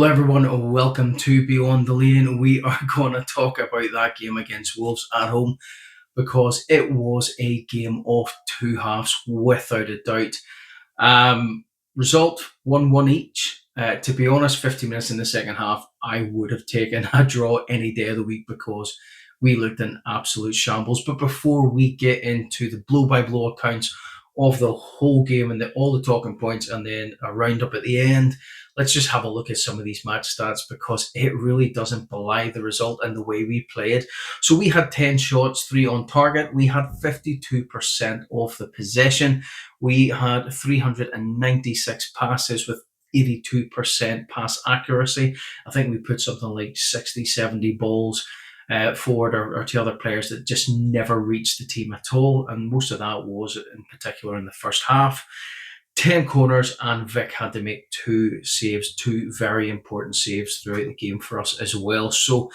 Hello everyone and welcome to Beyond the Lane. We are going to talk about that game against Wolves at home because it was a game of two halves without a doubt. Result 1-1 each. To be honest, 50 minutes in the second half, I would have taken a draw any day of the week because we looked in absolute shambles. But before we get into the blow-by-blow accounts of the whole game and all the talking points and then a roundup at the end, let's just have a look at some of these match stats because it really doesn't belie the result and the way we played. So we had 10 shots, 3 on target. We had 52% of the possession. We had 396 passes with 82% pass accuracy. I think we put something like 60, 70 balls forward or to other players that just never reached the team at all. And most of that was in particular in the first half. 10 corners, and Vic had to make two saves, two very important saves throughout the game for us as well. So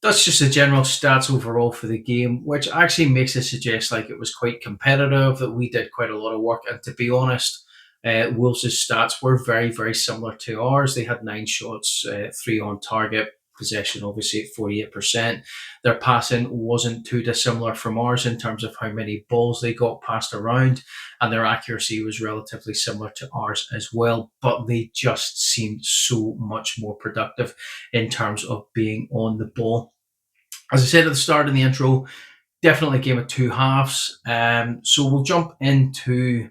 that's just the general stats overall for the game, which actually makes it suggest like it was quite competitive, that we did quite a lot of work. And to be honest, Wolves' stats were very, very similar to ours. They had 9 shots, 3 on target, possession obviously at 48%. Their passing wasn't too dissimilar from ours in terms of how many balls they got passed around, and their accuracy was relatively similar to ours as well, but they just seemed so much more productive in terms of being on the ball. As I said at the start of the intro, definitely a game of two halves. So we'll jump into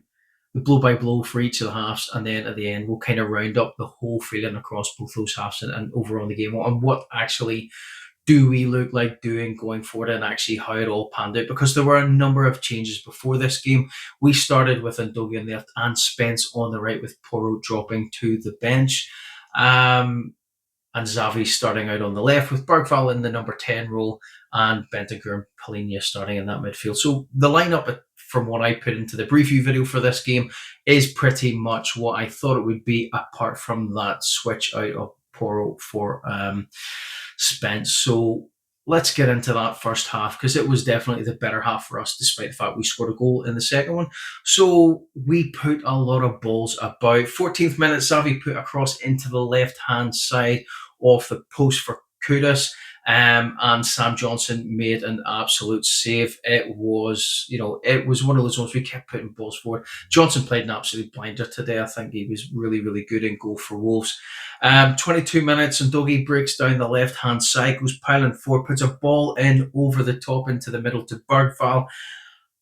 the blow by blow for each of the halves, and then at the end we'll kind of round up the whole feeling across both those halves and overall the game and what actually do we look like doing going forward and actually how it all panned out, because there were a number of changes before this game. We started with Ndogi on the left and Spence on the right, with Porro dropping to the bench. And Xavi starting out on the left with Bergval in the number 10 role and Bentancur and Palhinha starting in that midfield. So the lineup, from what I put into the preview video for this game, is pretty much what I thought it would be, apart from that switch out of Porro for Spence. So let's get into that first half, because it was definitely the better half for us, despite the fact we scored a goal in the second one. So we put a lot of balls about. 14th minute, Xavi put across into the left-hand side off the post for Kudus. And Sam Johnson made an absolute save. It was one of those ones we kept putting balls forward. Johnson played an absolute blinder today. I think he was really, really good in goal for Wolves. 22 minutes, and Ndogi breaks down the left-hand side, goes piling forward, puts a ball in over the top into the middle to Bergval,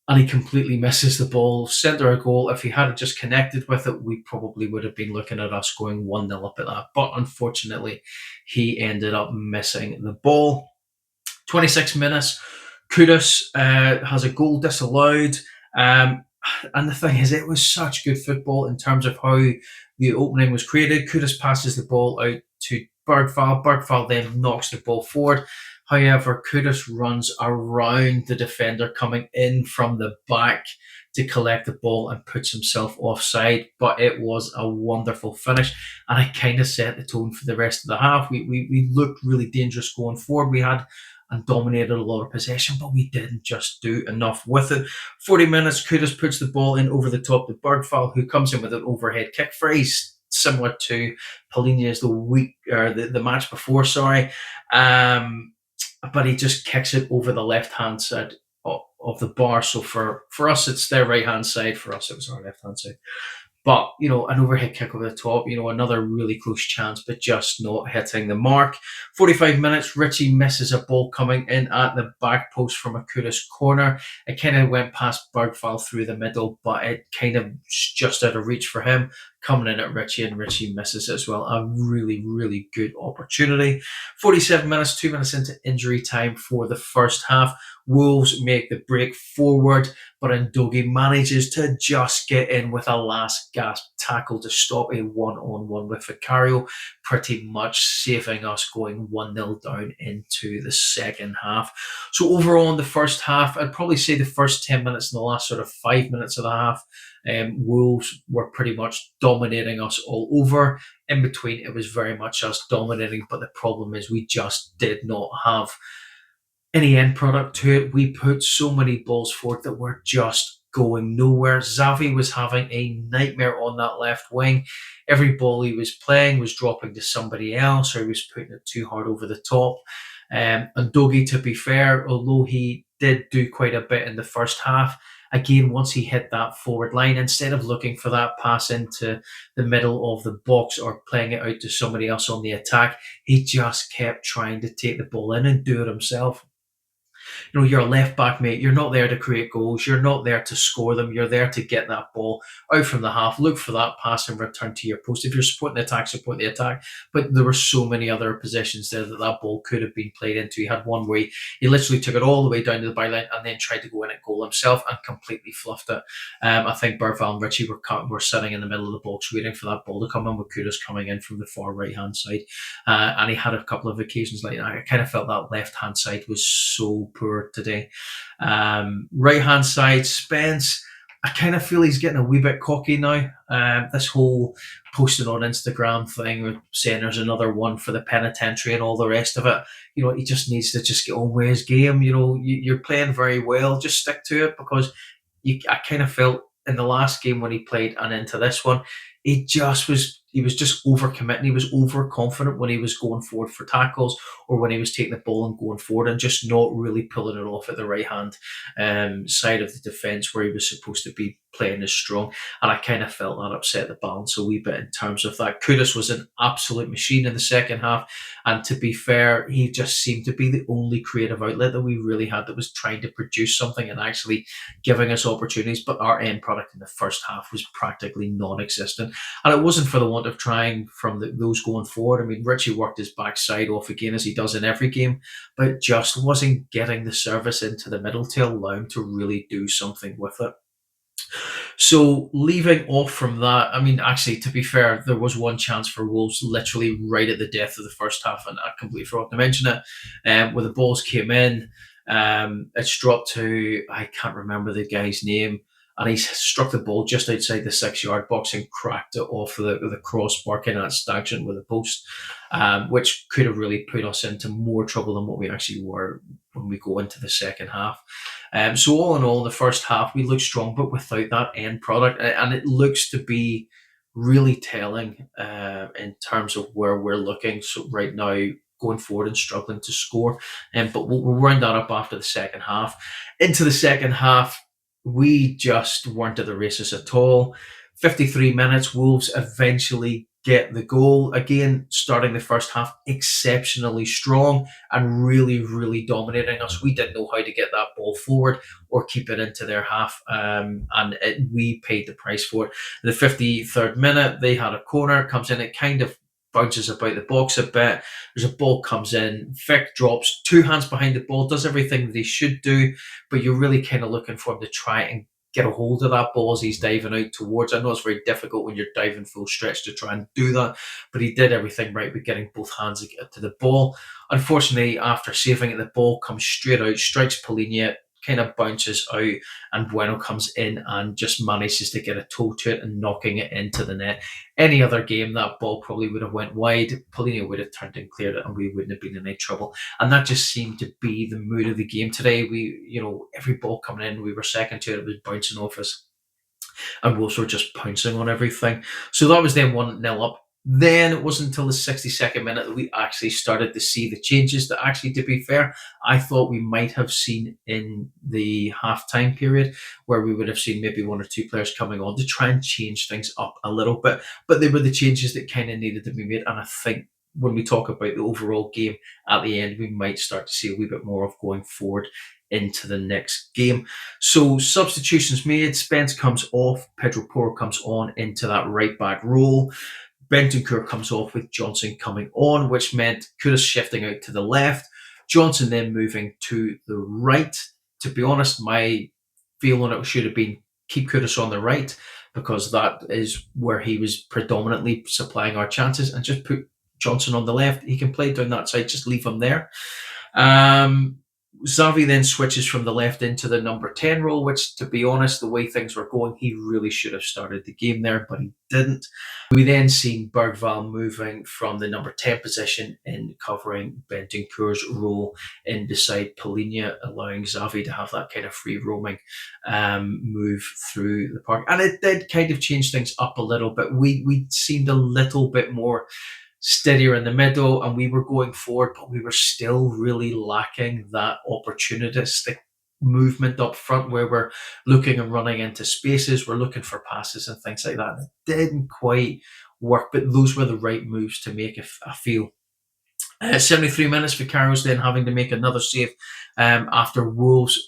and he completely misses the ball. Centre of goal. If he had just connected with it, we probably would have been looking at us going 1-0 up at that. But unfortunately, he ended up missing the ball. 26 minutes, Kudus has a goal disallowed. And the thing is, it was such good football in terms of how the opening was created. Kudus passes the ball out to Bergval. Bergval then knocks the ball forward. However, Kudus runs around the defender coming in from the back to collect the ball and puts himself offside. But it was a wonderful finish, and it kind of set the tone for the rest of the half. We looked really dangerous going forward. We had and dominated a lot of possession, but we didn't just do enough with it. 40 minutes, Kudus puts the ball in over the top to Bergval, who comes in with an overhead kick, very similar to Palhinha's the match before, but he just kicks it over the left-hand side of the bar. So for us, it's their right-hand side. For us, it was our left-hand side. But, an overhead kick over the top, another really close chance, but just not hitting the mark. 45 minutes, Richie misses a ball coming in at the back post from a Kudus corner. It kind of went past Bergval through the middle, but it kind of just out of reach for him. Coming in at Richie, and Richie misses it as well. A really, really good opportunity. 47 minutes, 2 minutes into injury time for the first half. Wolves make the break forward, but Ndogi manages to just get in with a last gasp tackle to stop a one-on-one with Vicario, pretty much saving us going 1-0 down into the second half. So overall in the first half, I'd probably say the first 10 minutes and the last sort of 5 minutes of the half, Wolves were pretty much dominating us all over. In between, it was very much us dominating, but the problem is we just did not have any end product to it. We put so many balls forward that were just going nowhere. Xavi was having a nightmare on that left wing. Every ball he was playing was dropping to somebody else, or he was putting it too hard over the top. And Dogi, to be fair, although he did do quite a bit in the first half, again, once he hit that forward line, instead of looking for that pass into the middle of the box or playing it out to somebody else on the attack, he just kept trying to take the ball in and do it himself. You're a left back, mate. You're not there to create goals. You're not there to score them. You're there to get that ball out from the half, look for that pass and return to your post. If you're supporting the attack, support the attack. But there were so many other positions there that that ball could have been played into. He had one where he literally took it all the way down to the byline and then tried to go in at goal himself and completely fluffed it. I think Berval and Richie were sitting in the middle of the box waiting for that ball to come in, with Kudus coming in from the far right hand side. And he had a couple of occasions like that. I kind of felt that left hand side was so poor today. Right hand side, Spence. I kind of feel he's getting a wee bit cocky now. This whole posting on Instagram thing with saying there's another one for the penitentiary and all the rest of it. He just needs to just get on with his game. You're playing very well. Just stick to it, because I kind of felt in the last game when he played and into this one, he was just overcommitting. He was overconfident when he was going forward for tackles, or when he was taking the ball and going forward, and just not really pulling it off at the right hand side of the defence where he was supposed to be playing as strong. And I kind of felt that upset the balance a wee bit in terms of that. Kudus was an absolute machine in the second half, and to be fair, he just seemed to be the only creative outlet that we really had that was trying to produce something and actually giving us opportunities. But our end product in the first half was practically non-existent, and it wasn't for the want of trying from those going forward. I mean, Richie worked his backside off again, as he does in every game, but just wasn't getting the service into the middle to allow him to really do something with it. So leaving off from that, I mean, actually, to be fair, there was one chance for Wolves literally right at the death of the first half, and I completely forgot to mention it. Where the balls came in, it's dropped to, I can't remember the guy's name, and he struck the ball just outside the 6 yard box and cracked it off the crossbar, kind of that stanchion with the post, which could have really put us into more trouble than what we actually were when we go into the second half. So all in all, the first half we look strong, but without that end product, and it looks to be really telling in terms of where we're looking. So right now, going forward and struggling to score, but we'll round that up after the second half. Into the second half, we just weren't at the races at all. 53 minutes, Wolves eventually get the goal. Again, starting the first half exceptionally strong and really, really dominating us. We didn't know how to get that ball forward or keep it into their half, we paid the price for it. The 53rd minute, they had a corner, comes in, it kind of bounces about the box a bit. There's a ball comes in, Vic drops, two hands behind the ball, does everything that he should do, but you're really kind of looking for him to try and get a hold of that ball as he's diving out towards. I know it's very difficult when you're diving full stretch to try and do that, but he did everything right with getting both hands to the ball. Unfortunately, after saving it, the ball comes straight out, strikes Polinia, kind of bounces out, and Bueno comes in and just manages to get a toe to it and knocking it into the net. Any other game, that ball probably would have went wide. Polinia would have turned and cleared it, and we wouldn't have been in any trouble. And that just seemed to be the mood of the game today. Every ball coming in, we were second to it. It was bouncing off us, and Wolves were just pouncing on everything. So that was then 1-0 up. Then it wasn't until the 62nd minute that we actually started to see the changes that actually, to be fair, I thought we might have seen in the half-time period, where we would have seen maybe one or two players coming on to try and change things up a little bit. But they were the changes that kind of needed to be made. And I think when we talk about the overall game at the end, we might start to see a wee bit more of going forward into the next game. So substitutions made, Spence comes off, Pedro Porro comes on into that right back role. Bentancur comes off with Johnson coming on, which meant Kudus shifting out to the left, Johnson then moving to the right. To be honest, my feel on it should have been keep Kudus on the right, because that is where he was predominantly supplying our chances, and just put Johnson on the left. He can play down that side, just leave him there. Xavi then switches from the left into the number 10 role, which, to be honest, the way things were going, he really should have started the game there, but he didn't. We then seen Bergval moving from the number 10 position in covering Bentancur's role in beside Polina, allowing Xavi to have that kind of free roaming move through the park. And it did kind of change things up a little bit. We seemed a little bit more steadier in the middle and we were going forward, but we were still really lacking that opportunistic movement up front where we're looking and running into spaces, we're looking for passes and things like that. It didn't quite work, but those were the right moves to make, if I feel. 73 minutes, Vicario's then having to make another save after Wolves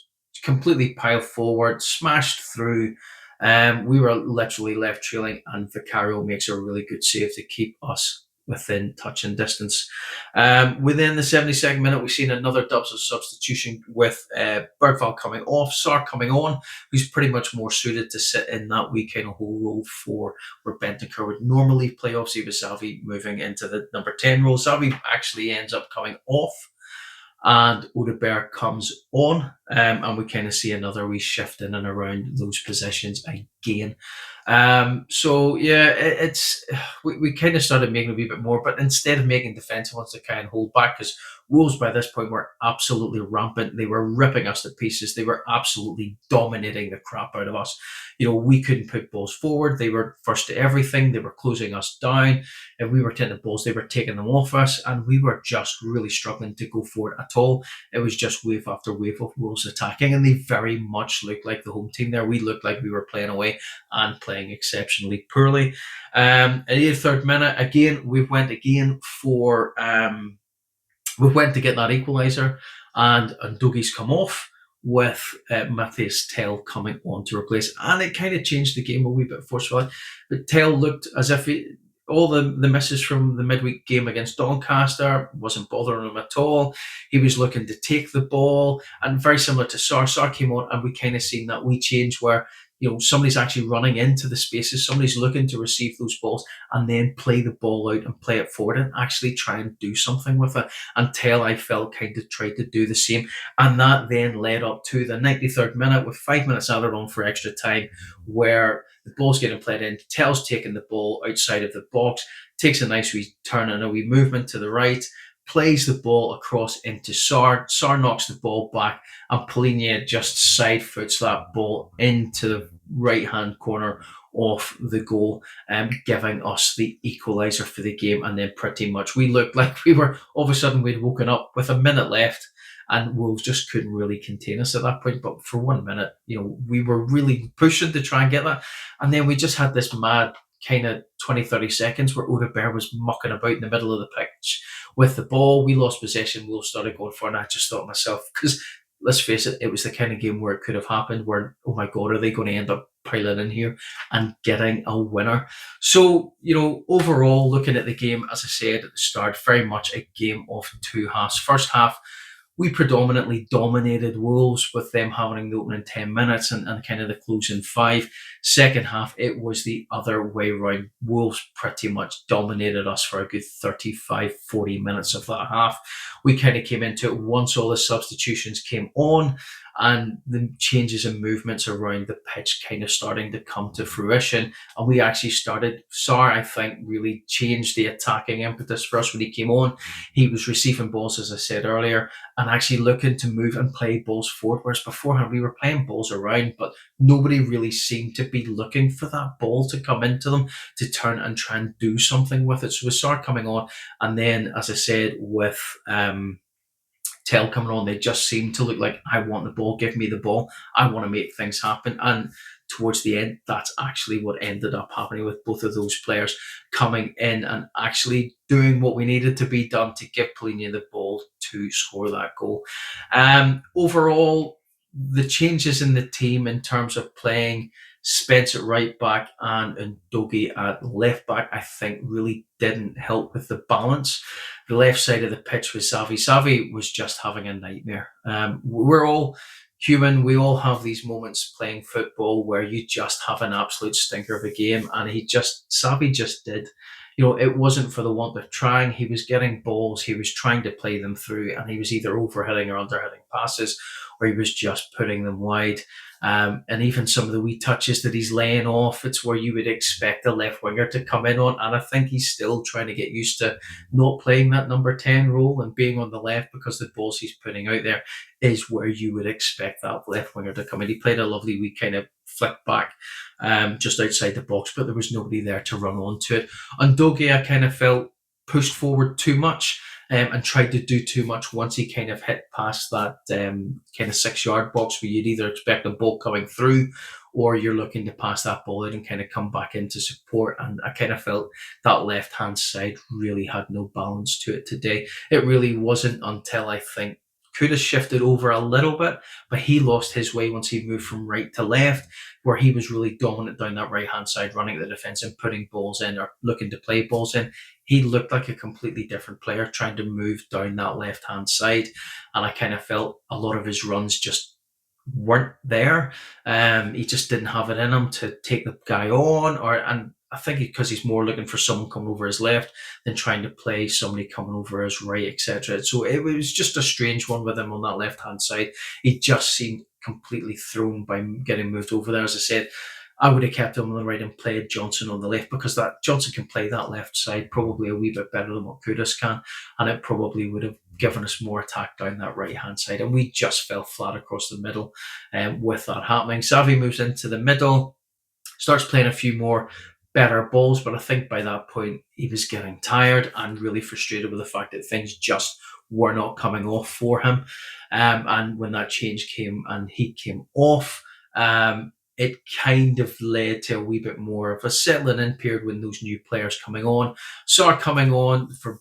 completely piled forward, smashed through. We were literally left trailing, and Vicario makes a really good save to keep us within touch and distance. Within the 72nd minute, we've seen another double substitution with Bergval coming off, Sarr coming on, who's pretty much more suited to sit in that wee kind of whole role for where Bentancur would normally play, obviously with Xavi moving into the number 10 role. Xavi actually ends up coming off and Odeberg comes on, and we kind of see another wee shift in and around those positions again. So yeah, it's we kind of started making a wee bit more, but instead of making defensive ones to kind of hold back, because Wolves by this point were absolutely rampant. They were ripping us to pieces. They were absolutely dominating the crap out of us. We couldn't put balls forward. They were first to everything. They were closing us down. If we were taking the balls, they were taking them off us, and we were just really struggling to go forward at all. It was just wave after wave of Wolves attacking, and they very much looked like the home team there. We looked like we were playing away and playing exceptionally poorly. At the third minute, again, we went to get that equaliser, and Dougie's come off with Matthias Tell coming on to replace, and it kind of changed the game a wee bit forcefully. But Tell looked as if all the misses from the midweek game against Doncaster wasn't bothering him at all. He was looking to take the ball, and very similar to Sarr. Sarr came on, and we kind of seen that wee change where somebody's actually running into the spaces, somebody's looking to receive those balls and then play the ball out and play it forward and actually try and do something with it. Until I felt kind of tried to do the same. And that then led up to the 93rd minute with 5 minutes added on for extra time, where the ball's getting played in. Tell's taking the ball outside of the box, takes a nice wee turn and a wee movement to the right, plays the ball across into Sarr. Sarr knocks the ball back, and Polina just side foots that ball into the right-hand corner of the goal, giving us the equaliser for the game. And then pretty much we looked like we were, all of a sudden we'd woken up with a minute left, and Wolves just couldn't really contain us at that point. But for 1 minute, we were really pushing to try and get that. And then we just had this mad kind of 20, 30 seconds where Odeberg was mucking about in the middle of the pitch with the ball. We lost possession. Wolves started going for it, and I just thought to myself, because let's face it, it was the kind of game where it could have happened, where, oh my God, are they going to end up piling in here and getting a winner? So, overall, looking at the game, as I said at the start, very much a game of two halves. First half, we predominantly dominated Wolves with them having the opening 10 minutes and kind of the closing 5. Second half, it was the other way around. Wolves pretty much dominated us for a good 35, 40 minutes of that half. We kind of came into it once all the substitutions came on and the changes and movements around the pitch kind of starting to come to fruition. And we actually started, Sarr, I think, really changed the attacking impetus for us when he came on. He was receiving balls, as I said earlier, and actually looking to move and play balls forward, whereas beforehand we were playing balls around, but nobody really seemed to be looking for that ball to come into them to turn and try and do something with it. So we started coming on, and then, as I said, with Tell coming on, they just seemed to look like, I want the ball, give me the ball, I want to make things happen. And towards the end, that's actually what ended up happening with both of those players coming in and actually doing what we needed to be done to give Polina the ball to score that goal. Overall, the changes in the team in terms of playing Spence at right back and Dogie at left back, I think really didn't help with the balance. The left side of the pitch was Xavi. Xavi was just having a nightmare. We're all human. We all have these moments playing football where you just have an absolute stinker of a game, and Xavi just did. it wasn't for the want of trying. He was getting balls, he was trying to play them through, and he was either overhitting or underhitting passes, or he was just putting them wide. And even some of the wee touches that he's laying off, it's where you would expect a left winger to come in on. And I think he's still trying to get used to not playing that number 10 role and being on the left, because the balls he's putting out there is where you would expect that left winger to come in. He played a lovely wee kind of flick back just outside the box, but there was nobody there to run onto it. And Doge, I kind of felt pushed forward too much and tried to do too much once he kind of hit past that kind of 6 yard box, where you'd either expect a ball coming through or you're looking to pass that ball out and kind of come back into support. And I kind of felt that left hand side really had no balance to it today. It really wasn't until I think could have shifted over a little bit, but he lost his way once he moved from right to left, where he was really dominant down that right hand side, running at the defence and putting balls in or looking to play balls in. He looked like a completely different player trying to move down that left hand side, and I kind of felt a lot of his runs just weren't there. He just didn't have it in him to take the guy on, and I think because he's more looking for someone coming over his left than trying to play somebody coming over his right, etc. So it was just a strange one with him on that left hand side. He just seemed completely thrown by getting moved over there. As I said, I would have kept him on the right and played Johnson on the left, because that Johnson can play that left side probably a wee bit better than what Kudus can, and it probably would have given us more attack down that right hand side. And we just fell flat across the middle with that happening. Xavi moves into the middle, starts playing a few more better balls, but I think by that point he was getting tired and really frustrated with the fact that things just were not coming off for him. And when that change came and he came off, it kind of led to a wee bit more of a settling in period when those new players coming on. Sarr coming on for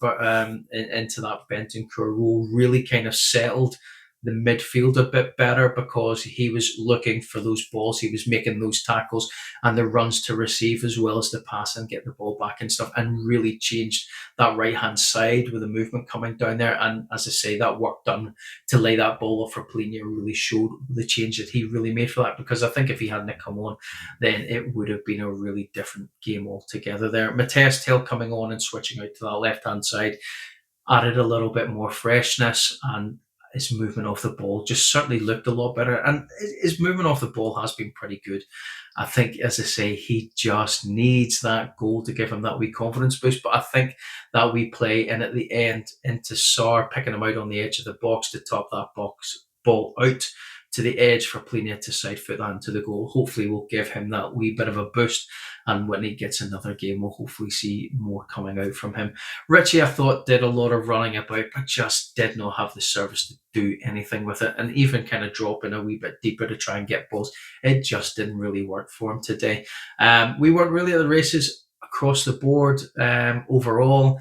into that Bentancur role really kind of settled the midfield a bit better, because he was looking for those balls, he was making those tackles and the runs to receive, as well as the pass and get the ball back and stuff, and really changed that right hand side with the movement coming down there. And as I say, that work done to lay that ball off for Polina really showed the change that he really made for that, because I think if he hadn't come on, then it would have been a really different game altogether there. Mateus Tail coming on and switching out to that left hand side added a little bit more freshness, and his movement off the ball just certainly looked a lot better. And his movement off the ball has been pretty good. I think, as I say, he just needs that goal to give him that wee confidence boost. But I think that wee play in at the end into Sarr, picking him out on the edge of the box to top that box ball out to the edge for Polina to side foot that into the goal, hopefully will give him that wee bit of a boost. And when he gets another game, we'll hopefully see more coming out from him. Richie, I thought, did a lot of running about, but just did not have the service to do anything with it. And even kind of dropping a wee bit deeper to try and get balls, it just didn't really work for him today. We weren't really at the races across the board overall.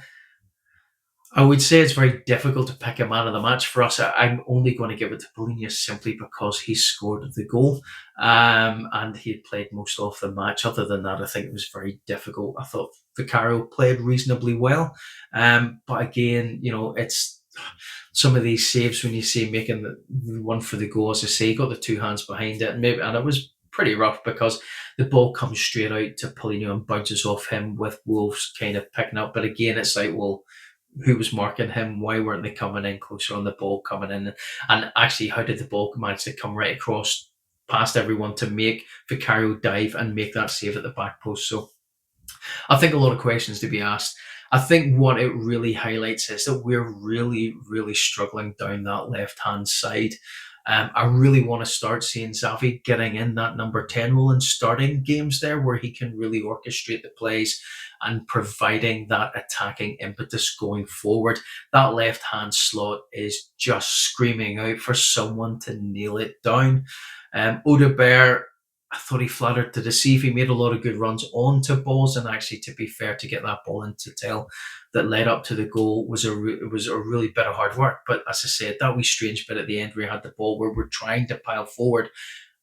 I would say it's very difficult to pick a man of the match for us. I'm only going to give it to Polina simply because he scored the goal and he had played most of the match. Other than that, I think it was very difficult. I thought Vicario played reasonably well. But again, it's some of these saves when you see making the one for the goal, as I say, he got the two hands behind it, and it was pretty rough because the ball comes straight out to Polina and bounces off him with Wolves kind of picking up. But again, it's like, well, who was marking him? Why weren't they coming in closer on the ball coming in? And actually, how did the ball manage to come right across past everyone to make Vicario dive and make that save at the back post? So I think a lot of questions to be asked. I think what it really highlights is that we're really, really struggling down that left-hand side. I really want to start seeing Xavi getting in that number 10 role and starting games there where he can really orchestrate the plays and providing that attacking impetus going forward. That left-hand slot is just screaming out for someone to nail it down. Odegaard, I thought he flattered to deceive. He made a lot of good runs onto balls, and actually, to be fair, to get that ball into tail that led up to the goal was a really bit of hard work. But as I said, that wee strange bit at the end where we had the ball where we're trying to pile forward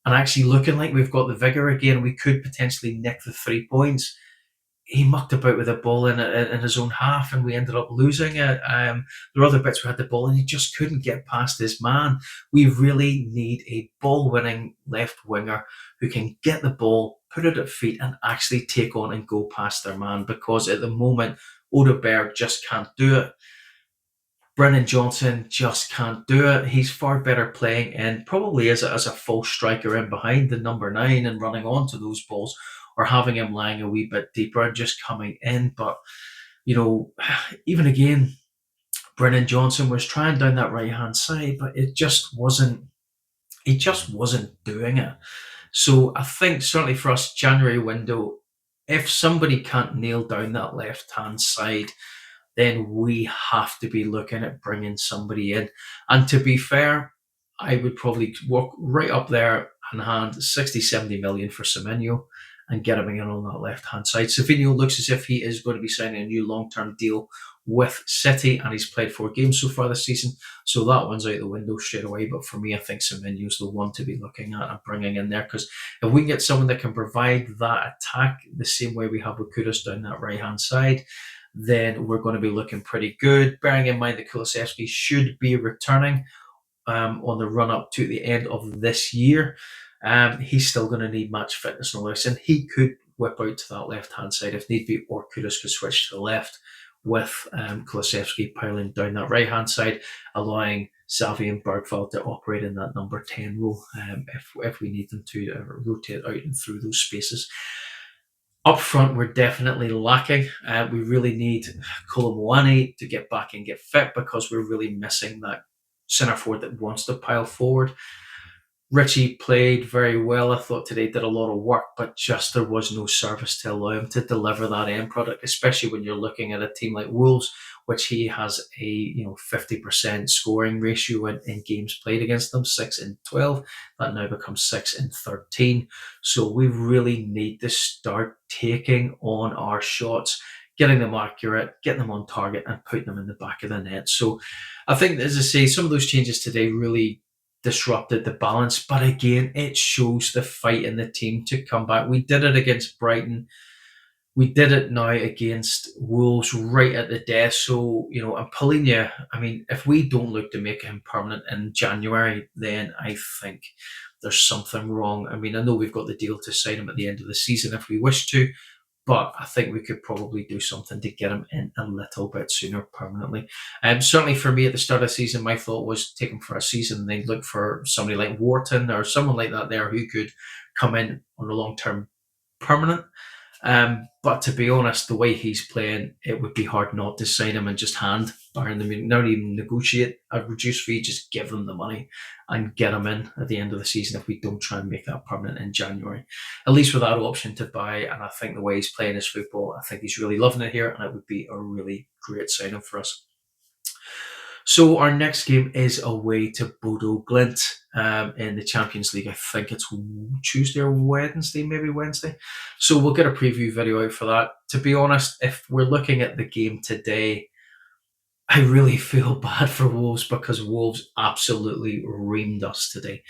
and actually looking like we've got the vigour again, we could potentially nick the 3 points. He mucked about with the ball in his own half, and we ended up losing it. There were other bits we had the ball, and he just couldn't get past his man. We really need a ball-winning left winger who can get the ball, put it at feet, and actually take on and go past their man. Because at the moment, Odeberg just can't do it. Brennan Johnson just can't do it. He's far better playing and probably as a false striker in behind the number 9 and running onto those balls, or having him lying a wee bit deeper and just coming in. But, you know, even again, Brennan Johnson was trying down that right hand side, but he just wasn't doing it. So I think certainly for us, January window, if somebody can't nail down that left hand side, then we have to be looking at bringing somebody in. And to be fair, I would probably walk right up there and hand 60, 70 million for Semenyo and get him in on that left hand side. Savinho looks as if he is going to be signing a new long term deal with City, and he's played 4 games so far this season. So that one's out the window straight away. But for me, I think Semenyo's the one to be looking at and bringing in there, because if we can get someone that can provide that attack the same way we have with Kudus down that right hand side, then we're going to be looking pretty good. Bearing in mind that Kulusevski should be returning on the run up to the end of this year. He's still going to need match fitness and all this, and he could whip out to that left hand side if need be, or Kudus could switch to the left with Kulusevski piling down that right hand side, allowing Xavi and Bergvall to operate in that number 10 role if we need them to rotate out and through those spaces. Up front, we're definitely lacking. We really need Kolomoani to get back and get fit, because we're really missing that centre forward that wants to pile forward. Richie played very well, I thought, today, did a lot of work, but just there was no service to allow him to deliver that end product, especially when you're looking at a team like Wolves, which he has a 50% scoring ratio in games played against them, 6 in 12. That now becomes 6 in 13. So we really need to start taking on our shots, getting them accurate, getting them on target, and putting them in the back of the net. So I think, as I say, some of those changes today really disrupted the balance. But again, it shows the fight in the team to come back. We did it against Brighton. We did it now against Wolves right at the death. So, and Polina, I mean, if we don't look to make him permanent in January, then I think there's something wrong. I mean, I know we've got the deal to sign him at the end of the season if we wish to, but I think we could probably do something to get him in a little bit sooner permanently. Certainly for me at the start of the season, my thought was take him for a season and then look for somebody like Wharton or someone like that there who could come in on a long-term permanent. But to be honest, the way he's playing, it would be hard not to sign him and just hand Bayern the Munich, not even negotiate a reduced fee, just give them the money and get him in at the end of the season if we don't try and make that permanent in January. At least with that option to buy, and I think the way he's playing his football, I think he's really loving it here, and it would be a really great signing for us. So our next game is away to Bodo Glimt in the Champions League. I think it's Tuesday or Wednesday, maybe Wednesday. So we'll get a preview video out for that. To be honest, if we're looking at the game today, I really feel bad for Wolves, because Wolves absolutely reamed us today.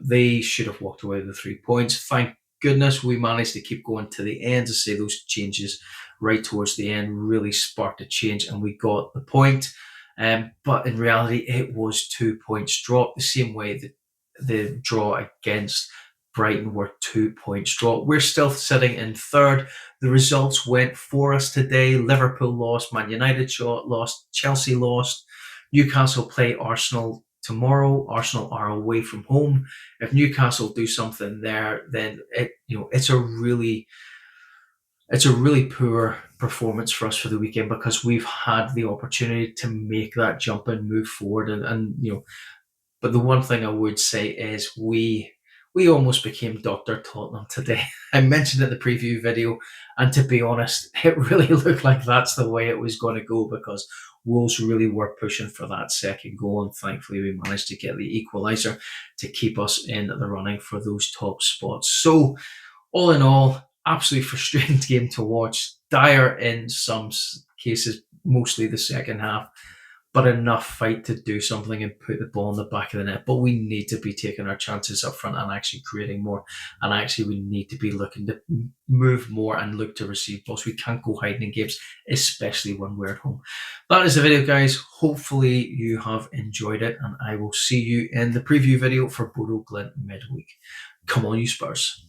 They should have walked away with the 3 points. Thank goodness we managed to keep going to the end. To say those changes right towards the end really sparked a change, and we got the point. But in reality, it was 2 points dropped, the same way that the draw against Brighton were 2 points dropped. We're still sitting in third. The results went for us today. Liverpool lost, Man United lost, Chelsea lost. Newcastle play Arsenal tomorrow. Arsenal are away from home. If Newcastle do something there, then it's a really poor performance for us for the weekend, because we've had the opportunity to make that jump and move forward. But the one thing I would say is we almost became Dr. Tottenham today. I mentioned it in the preview video, and to be honest, it really looked like that's the way it was going to go, because Wolves really were pushing for that second goal, and thankfully we managed to get the equaliser to keep us in the running for those top spots. So all in all, absolutely frustrating game to watch. Dire in some cases, mostly the second half, but enough fight to do something and put the ball in the back of the net. But we need to be taking our chances up front and actually creating more. And actually, we need to be looking to move more and look to receive balls. We can't go hiding in games, especially when we're at home. That is the video, guys. Hopefully you have enjoyed it, and I will see you in the preview video for Bodo Glimt midweek. Come on, you Spurs.